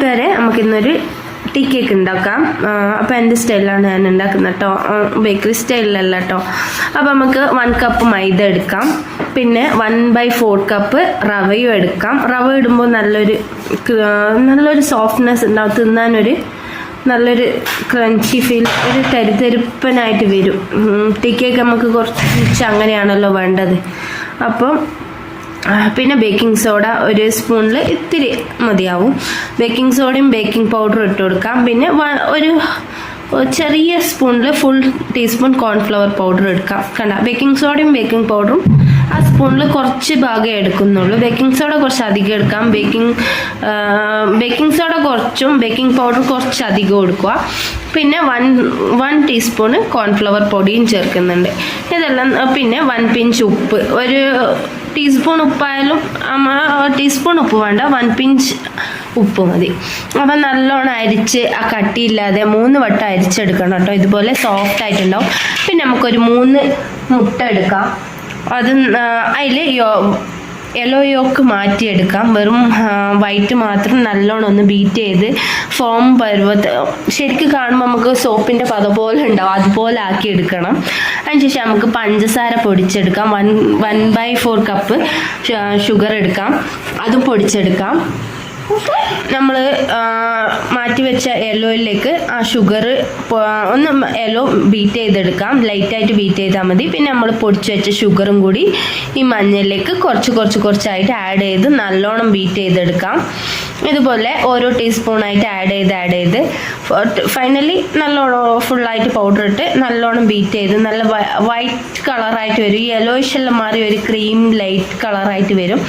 കൂട്ടുകാരെ, നമുക്കിന്നൊരു tea cake ഉണ്ടാക്കാം. അപ്പോൾ എൻ്റെ സ്റ്റൈലാണ് ഞാൻ ഉണ്ടാക്കുന്നത് കേട്ടോ, ബേക്കറി സ്റ്റൈലിലല്ല കേട്ടോ. അപ്പോൾ നമുക്ക് 1 കപ്പ് മൈദ എടുക്കാം, പിന്നെ 1/4 കപ്പ് റവയും എടുക്കാം. റവ ഇടുമ്പോൾ നല്ലൊരു സോഫ്റ്റ്നെസ് ഉണ്ടാവും, തിന്നാനൊരു നല്ലൊരു ക്രഞ്ചി ഫീൽ, ഒരു തരിതരിപ്പനായിട്ട് വരും. ടീ കേക്ക് നമുക്ക് കുറച്ച് അങ്ങനെയാണല്ലോ വേണ്ടത്. അപ്പം പിന്നെ ബേക്കിംഗ് സോഡ ഒരു സ്പൂണിൽ ഇത്തിരി മതിയാവും. ബേക്കിംഗ് സോഡയും ബേക്കിംഗ് പൗഡറും ഇട്ട് കൊടുക്കാം. പിന്നെ ഒരു ചെറിയ സ്പൂണിൽ ഫുൾ ടീസ്പൂൺ കോൺഫ്ലവർ പൗഡർ എടുക്കാം. കണ്ട, ബേക്കിംഗ് സോഡയും ബേക്കിംഗ് പൗഡറും ആ സ്പൂണിൽ കുറച്ച് ഭാഗമേ എടുക്കുന്നുള്ളൂ. ബേക്കിംഗ് സോഡ കുറച്ച് അധികം എടുക്കാം. ബേക്കിംഗ് സോഡ കുറച്ചും ബേക്കിംഗ് പൗഡർ കുറച്ച് അധികം എടുക്കുക. പിന്നെ 1 ടീസ്പൂണ് കോൺഫ്ലവർ പൊടിയും ചേർക്കുന്നുണ്ട്. ഇതെല്ലാം പിന്നെ 1 പിഞ്ച് ഉപ്പ്, ഒരു ടീസ്പൂൺ ഉപ്പായാലും ടീസ്പൂൺ ഉപ്പ് വേണ്ട, 1 പിഞ്ച് ഉപ്പ് മതി. അപ്പം നല്ലോണം അരിച്ച് ആ കട്ടിയില്ലാതെ 3 വട്ടം അരിച്ചെടുക്കണം കേട്ടോ. ഇതുപോലെ സോഫ്റ്റ് ആയിട്ടുണ്ടാവും. പിന്നെ നമുക്കൊരു 3 മുട്ട എടുക്കാം. അത് അതിൽ യെല്ലോ യോക്ക് മാറ്റിയെടുക്കാം. വെറും വൈറ്റ് മാത്രം നല്ലോണം ഒന്ന് ബീറ്റ് ചെയ്ത് ഫോം പരുവത്ത്, ശരിക്കും കാണുമ്പോൾ നമുക്ക് സോപ്പിൻ്റെ പത പോലെ ഉണ്ടാവും, അതുപോലെ ആക്കി എടുക്കണം. അതിനുശേഷം നമുക്ക് പഞ്ചസാര പൊടിച്ചെടുക്കാം. 1/4 കപ്പ് ഷുഗർ എടുക്കാം, അതും പൊടിച്ചെടുക്കാം. നമ്മൾ മാറ്റി വെച്ച യെല്ലോയിലേക്ക് ആ ഷുഗർ ഒന്ന് യെല്ലോ ബീറ്റ് ചെയ്തെടുക്കാം. ലൈറ്റായിട്ട് ബീറ്റ് ചെയ്താൽ മതി. പിന്നെ നമ്മൾ പൊടിച്ച് വെച്ച ഷുഗറും കൂടി ഈ മഞ്ഞളിലേക്ക് കുറച്ചായിട്ട് ആഡ് ചെയ്ത് നല്ലോണം ബീറ്റ് ചെയ്തെടുക്കാം. ഇതുപോലെ ഓരോ ടീസ്പൂണായിട്ട് ആഡ് ചെയ്ത് ഫൈനലി നല്ലോണം ഫുള്ളായിട്ട് പൗഡർ ഇട്ട് നല്ലോണം ബീറ്റ് ചെയ്ത് നല്ല വൈറ്റ് കളറായിട്ട് വരും. യെല്ലോയിഷ് എല്ലാം മാറി ഒരു ക്രീം ലൈറ്റ് കളറായിട്ട് വരും.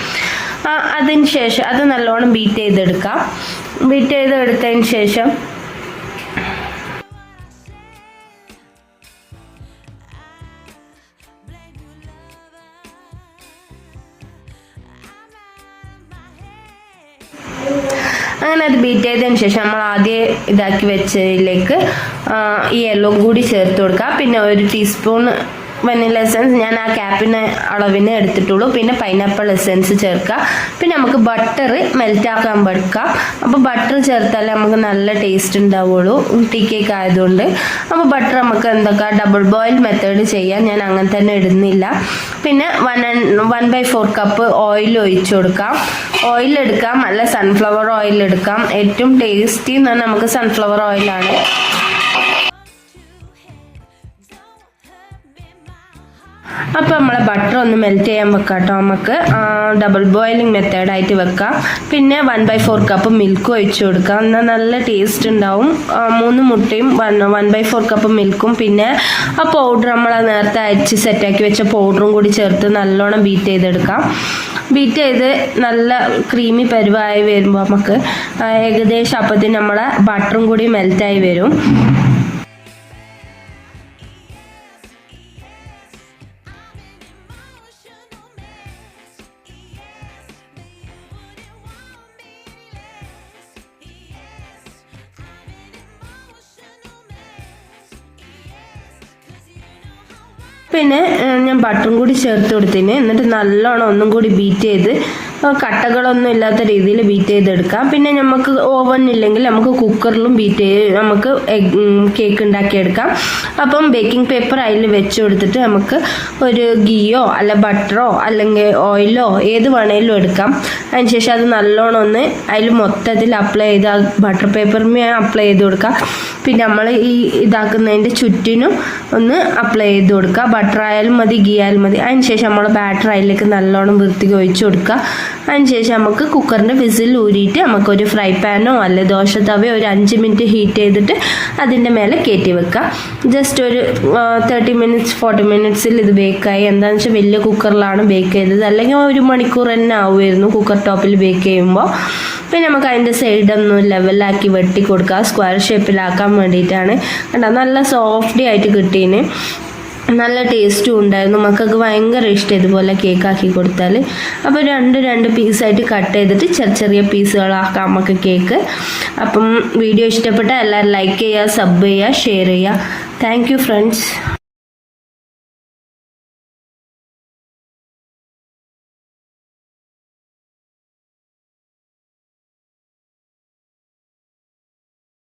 അതിന് ശേഷം അത് നല്ലോണം ബീറ്റ് ചെയ്തെടുക്കാം. ബീറ്റ് ചെയ്തെടുത്തതിന് ശേഷം അങ്ങനെ അത് ബീറ്റ് ചെയ്തതിന് ശേഷം നമ്മൾ ആദ്യം ഇതാക്കി വെച്ചതിലേക്ക് ഈ യെല്ലോ കൂടി ചേർത്ത് കൊടുക്കുക. പിന്നെ 1 ടീസ്പൂൺ വനില എസൻസ്, ഞാൻ ആ ക്യാപ്പിന് അളവിന് എടുത്തിട്ടുള്ളൂ. പിന്നെ പൈനാപ്പിൾ എസൻസ് ചേർക്കുക. പിന്നെ നമുക്ക് ബട്ടർ മെൽറ്റാക്കാൻ വെക്കാം. അപ്പോൾ ബട്ടർ ചേർത്താലേ നമുക്ക് നല്ല ടേസ്റ്റ് ഉണ്ടാവുള്ളൂ ടീ കേക്ക് ആയതുകൊണ്ട്. അപ്പോൾ ബട്ടർ നമുക്ക് ഡബിൾ ബോയിൽ മെത്തേഡ് ചെയ്യാം, ഞാൻ അങ്ങനെ തന്നെ ഇടുന്നില്ല. പിന്നെ 1/4 കപ്പ് ഓയിൽ ഒഴിച്ചു കൊടുക്കാം. ഓയിൽ എടുക്കാം, അല്ല സൺഫ്ലവർ ഓയിൽ എടുക്കാം. ഏറ്റവും ടേസ്റ്റി എന്ന് പറഞ്ഞാൽ നമുക്ക് സൺഫ്ലവർ ഓയിലാണ്. അപ്പോൾ നമ്മളെ ബട്ടർ ഒന്ന് മെൽറ്റ് ചെയ്യാൻ വെക്കാം കേട്ടോ. നമുക്ക് ഡബിൾ ബോയിലിംഗ് മെത്തേഡായിട്ട് വെക്കാം. പിന്നെ 1/4 കപ്പ് മിൽക്ക് ഒഴിച്ചു കൊടുക്കാം, എന്നാൽ നല്ല ടേസ്റ്റ് ഉണ്ടാവും. 3 മുട്ടയും 1/4 കപ്പ് മിൽക്കും പിന്നെ ആ പൗഡർ നമ്മൾ നേരത്തെ അരിച്ച് സെറ്റാക്കി വെച്ച പൗഡറും കൂടി ചേർത്ത് നല്ലോണം ബീറ്റ് ചെയ്തെടുക്കാം. ബീറ്റ് ചെയ്ത് നല്ല ക്രീമി പരുവായി വരുമ്പോൾ നമുക്ക് ഏകദേശം അപ്പത്തിന് നമ്മളെ ബട്ടറും കൂടി മെൽറ്റായി വരും. പിന്നെ ഞാൻ ബട്ടറും കൂടി ചേർത്ത് കൊടുത്തിന്. എന്നിട്ട് നല്ലോണം ഒന്നും കൂടി ബീറ്റ് ചെയ്ത് കട്ടകളൊന്നും ഇല്ലാത്ത രീതിയിൽ ബീറ്റ് ചെയ്തെടുക്കാം. പിന്നെ നമുക്ക് ഓവൻ ഇല്ലെങ്കിൽ നമുക്ക് കുക്കറിലും ബീറ്റ് ചെയ്ത് നമുക്ക് കേക്ക് ഉണ്ടാക്കിയെടുക്കാം. അപ്പം ബേക്കിംഗ് പേപ്പർ അതിൽ വെച്ച് കൊടുത്തിട്ട് നമുക്ക് ഒരു ഗീയോ അല്ല ബട്ടറോ അല്ലെങ്കിൽ ഓയിലോ ഏത് വേണേലും എടുക്കാം. അതിനുശേഷം അത് നല്ലോണം ഒന്ന് അതിൽ മൊത്തത്തിൽ അപ്ലൈ ചെയ്ത് ബട്ടർ പേപ്പറിന് അപ്ലൈ ചെയ്ത് കൊടുക്കാം. പിന്നെ നമ്മൾ ഈ ഇതാക്കുന്നതിൻ്റെ ചുറ്റിനും ഒന്ന് അപ്ലൈ ചെയ്ത് കൊടുക്കുക. ബട്ടർ ആയാലും മതി, ഗീ ആയാലും മതി. അതിനുശേഷം നമ്മൾ ബാറ്റർ അതിലേക്ക് നല്ലോണം വൃത്തിക്ക് ഒഴിച്ച് കൊടുക്കുക. അതിനുശേഷം നമുക്ക് കുക്കറിൻ്റെ വിസിൽ ഊരിയിട്ട് നമുക്കൊരു ഫ്രൈ പാനോ അല്ലെ ദോശ തവയോ ഒരു 5 മിനിറ്റ് ഹീറ്റ് ചെയ്തിട്ട് അതിൻ്റെ മേലെ കയറ്റി വെക്കുക. ജസ്റ്റ് ഒരു 30 മിനിറ്റ്സ് 40 മിനിറ്റ്സിൽ ഇത് ബേക്കായി. എന്താണെന്ന് വെച്ചാൽ വലിയ കുക്കറിലാണ് ബേക്ക് ചെയ്തത്, അല്ലെങ്കിൽ 1 മണിക്കൂർ തന്നെ ആവുമായിരുന്നു കുക്കർ ടോപ്പിൽ ബേക്ക് ചെയ്യുമ്പോൾ. പിന്നെ നമുക്ക് അതിൻ്റെ സൈഡൊന്ന് ലെവലാക്കി വെട്ടി കൊടുക്കുക, സ്ക്വയർ ഷേപ്പിലാക്കാൻ വേണ്ടിയിട്ടാണ്. കണ്ടോ, നല്ല സോഫ്റ്റി ആയിട്ട് കിട്ടീന്, നല്ല ടേസ്റ്റും ഉണ്ടായിരുന്നു. മക്കൾക്ക് ഭയങ്കര ഇഷ്ടം ഇതുപോലെ കേക്കാക്കി കൊടുത്താൽ. അപ്പോൾ 2 പീസായിട്ട് കട്ട് ചെയ്തിട്ട് ചെറിയ പീസുകളാക്കാം നമുക്ക് കേക്ക്. അപ്പം വീഡിയോ ഇഷ്ടപ്പെട്ടാൽ എല്ലാവരും ലൈക്ക് ചെയ്യുക, സബ് ചെയ്യുക, ഷെയർ ചെയ്യുക. Thank you friends.